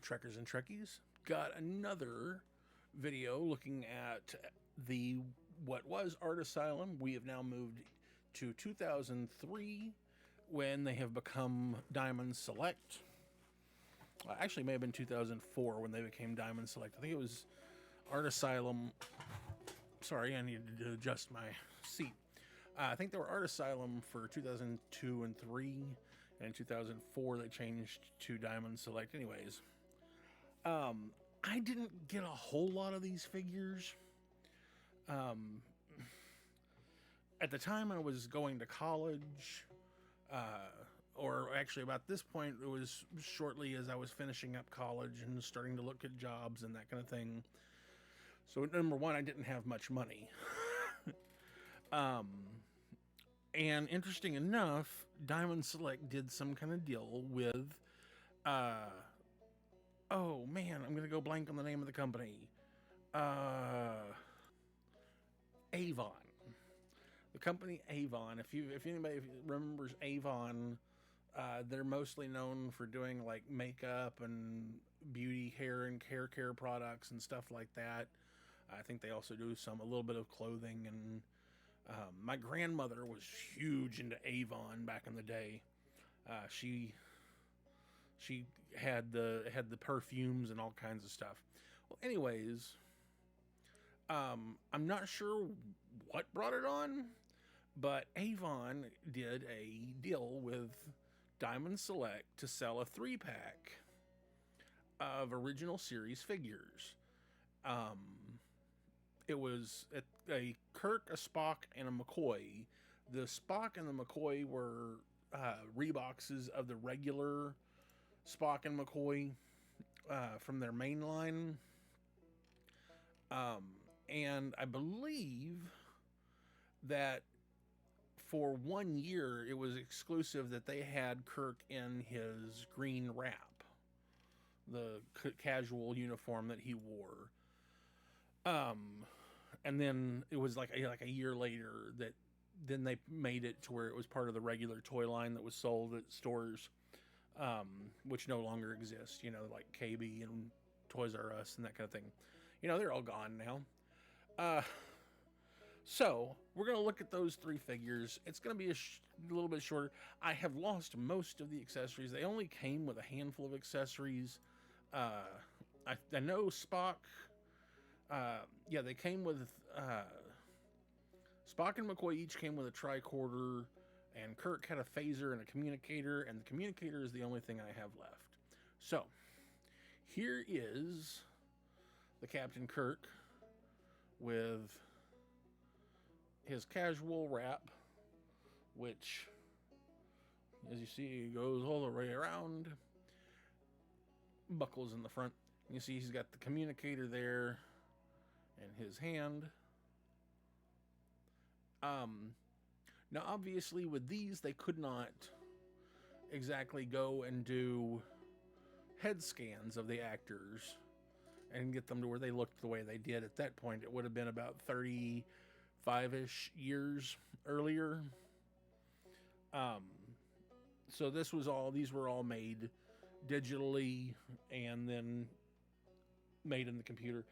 Trekkers and Trekkies. Got another video looking at the what was Art Asylum. We have now moved to 2003 when they have become Diamond Select. Actually, it may have been 2004 when they became Diamond Select. I think it was Art Asylum. Sorry, I needed to adjust my seat. I think they were Art Asylum for 2002 and 3, and in 2004 they changed to Diamond Select. Anyways, I didn't get a whole lot of these figures. At the time I was going to college, or actually about this point, it was shortly as I was finishing up college and starting to look at jobs and that kind of thing. So number one, I didn't have much money. And interesting enough, Diamond Select did some kind of deal with, oh man, I'm going to go blank on the name of the company. Avon. The company Avon, if anybody remembers Avon, they're mostly known for doing like makeup and beauty, hair and hair care products and stuff like that. I think they also do a little bit of clothing, and my grandmother was huge into Avon back in the day. She had the perfumes and all kinds of stuff. Well, anyways, I'm not sure what brought it on, but Avon did a deal with Diamond Select to sell a 3-pack of original series figures. It was a Kirk, a Spock, and a McCoy. The Spock and the McCoy were reboxes of the regular Spock and McCoy from their main line. And I believe that for 1 year it was exclusive that they had Kirk in his green wrap, the casual uniform that he wore. And then it was like a year later that then they made it to where it was part of the regular toy line that was sold at stores, which no longer exist, like KB and Toys R Us and that kind of thing. They're all gone now. So we're going to look at those 3 figures. It's going to be a little bit shorter. I have lost most of the accessories. They only came with a handful of accessories. I know Spock... they came with, Spock and McCoy each came with a tricorder, and Kirk had a phaser and a communicator, and the communicator is the only thing I have left. So, here is the Captain Kirk with his casual wrap, which, as you see, goes all the way around, buckles in the front. You see he's got the communicator there, and his hand. Now obviously with these they could not exactly go and do head scans of the actors and get them to where they looked the way they did. At that point it would have been about 35-ish years earlier. So these were all made digitally and then made in the computer.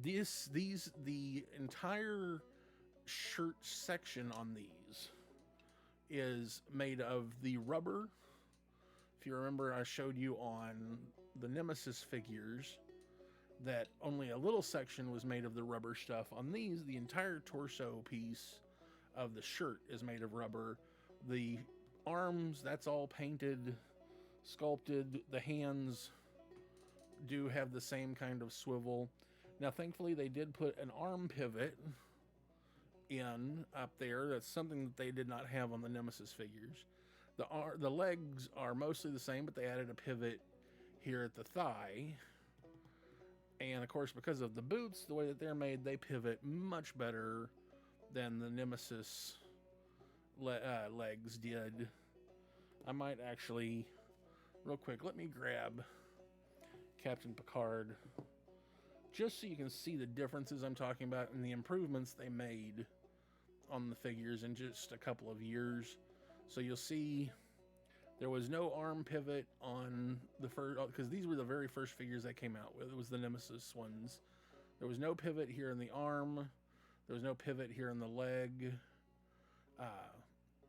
The entire shirt section on these is made of the rubber. If you remember, I showed you on the Nemesis figures that only a little section was made of the rubber stuff. On these, the entire torso piece of the shirt is made of rubber. The arms, that's all painted, sculpted. The hands do have the same kind of swivel. Now, thankfully, they did put an arm pivot in up there. That's something that they did not have on the Nemesis figures. The legs are mostly the same, but they added a pivot here at the thigh. And, of course, because of the boots, the way that they're made, they pivot much better than the Nemesis legs did. I might actually, real quick, let me grab Captain Picard, just so you can see the differences I'm talking about and the improvements they made on the figures in just a couple of years. So you'll see There was no arm pivot on the first, because these were the very first figures that came out with. It was the Nemesis ones. There was no pivot here in the arm. There was no pivot here in the leg. Uh,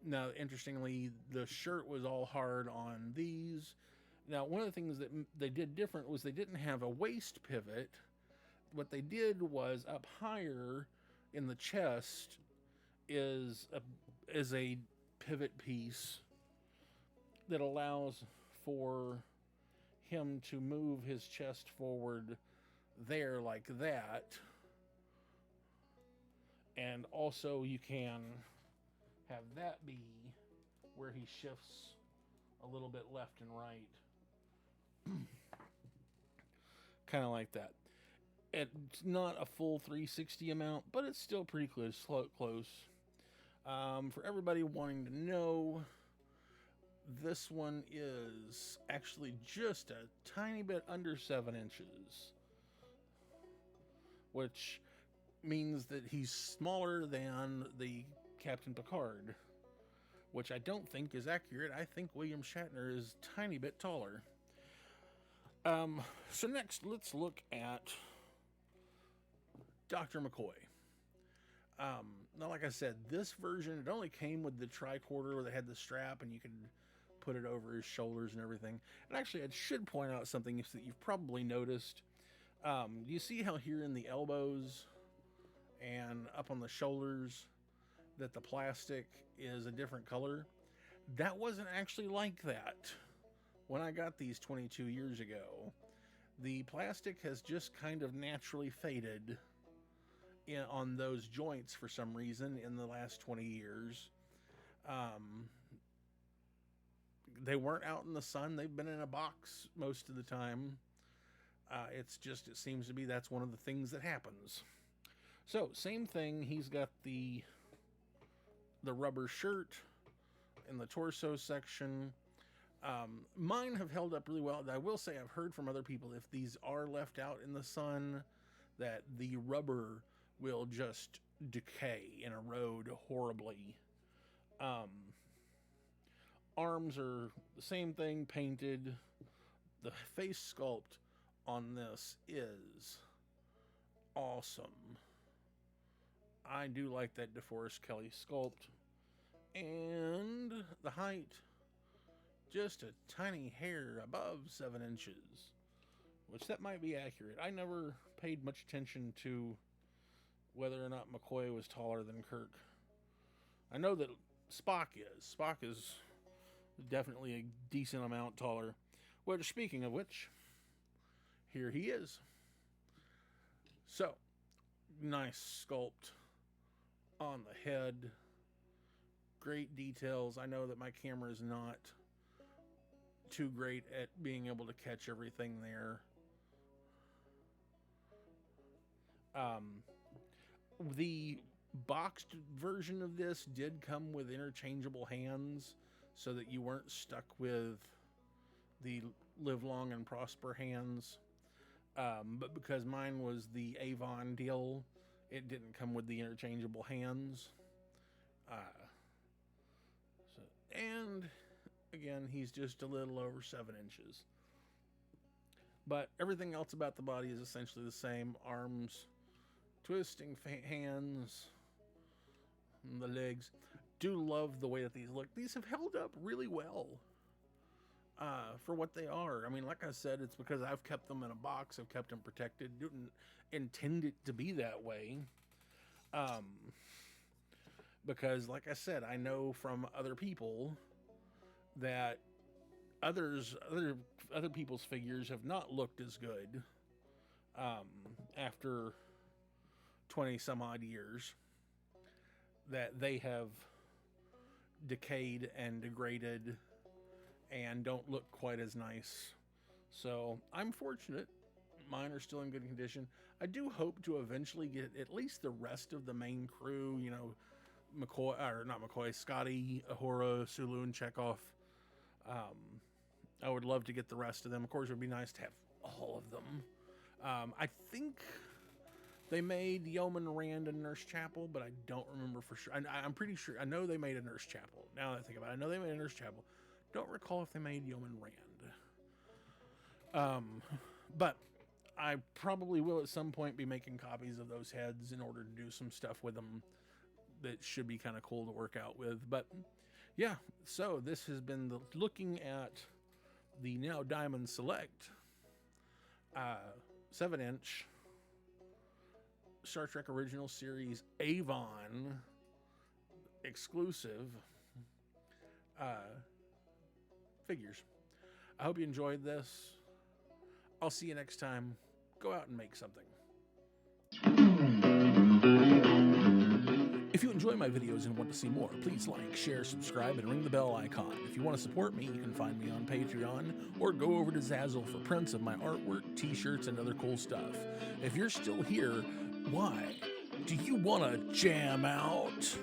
Now, interestingly, the shirt was all hard on these. Now, one of the things that they did different was they didn't have a waist pivot. What they did was up higher in the chest is a pivot piece that allows for him to move his chest forward there like that. And also you can have that be where he shifts a little bit left and right. Kind of like that. It's not a full 360 amount, but it's still pretty close. For everybody wanting to know, this one is actually just a tiny bit under 7 inches, which means that he's smaller than the Captain Picard, which I don't think is accurate. I think William Shatner is a tiny bit taller. So next, let's look at Dr. McCoy. Now, like I said, this version, it only came with the tricorder where they had the strap and you could put it over his shoulders and everything. And actually, I should point out something that you've probably noticed. You see how here in the elbows and up on the shoulders that the plastic is a different color? That wasn't actually like that when I got these 22 years ago. The plastic has just kind of naturally faded on those joints for some reason in the last 20 years. They weren't out in the sun. They've been in a box most of the time. It seems to be that's one of the things that happens. So, same thing. He's got the rubber shirt in the torso section. Mine have held up really well. I will say I've heard from other people, if these are left out in the sun, that the rubber will just decay and erode horribly. Arms are the same thing, painted. The face sculpt on this is awesome. I do like that DeForest Kelley sculpt. And the height, just a tiny hair above 7 inches, which that might be accurate. I never paid much attention to whether or not McCoy was taller than Kirk. I know that Spock is. Spock is definitely a decent amount taller. Well, speaking of which, here he is. So, nice sculpt on the head. Great details. I know that my camera is not too great at being able to catch everything there. The boxed version of this did come with interchangeable hands so that you weren't stuck with the live long and prosper hands. But because mine was the Avon deal, it didn't come with the interchangeable hands. And again, he's just a little over 7 inches. But everything else about the body is essentially the same. Arms, twisting hands, and the legs. Do love the way that these look. These have held up really well for what they are. I mean, like I said, it's because I've kept them in a box. I've kept them protected. Didn't intend it to be that way. Because, like I said, I know from other people that other people's figures have not looked as good after 20 some odd years, that they have decayed and degraded and don't look quite as nice. So I'm fortunate mine are still in good condition. I do hope to eventually get at least the rest of the main crew, you know, McCoy, or not McCoy, Scotty, Uhura, Sulu, and Chekhov. I would love to get the rest of them. Of course, it would be nice to have all of them. I think they made Yeoman Rand and Nurse Chapel, but I don't remember for sure. I'm pretty sure. I know they made a Nurse Chapel. Now that I think about it, I know they made a Nurse Chapel. Don't recall if they made Yeoman Rand. But I probably will at some point be making copies of those heads in order to do some stuff with them that should be kind of cool to work out with. But yeah, so this has been looking at the now Diamond Select 7-inch Star Trek Original Series Avon exclusive figures. I hope you enjoyed this. I'll see you next time. Go out and make something. If you enjoy my videos and want to see more, please like, share, subscribe, and ring the bell icon. If you want to support me, you can find me on Patreon or go over to Zazzle for prints of my artwork, t-shirts, and other cool stuff. If you're still here, why? Do you want to jam out?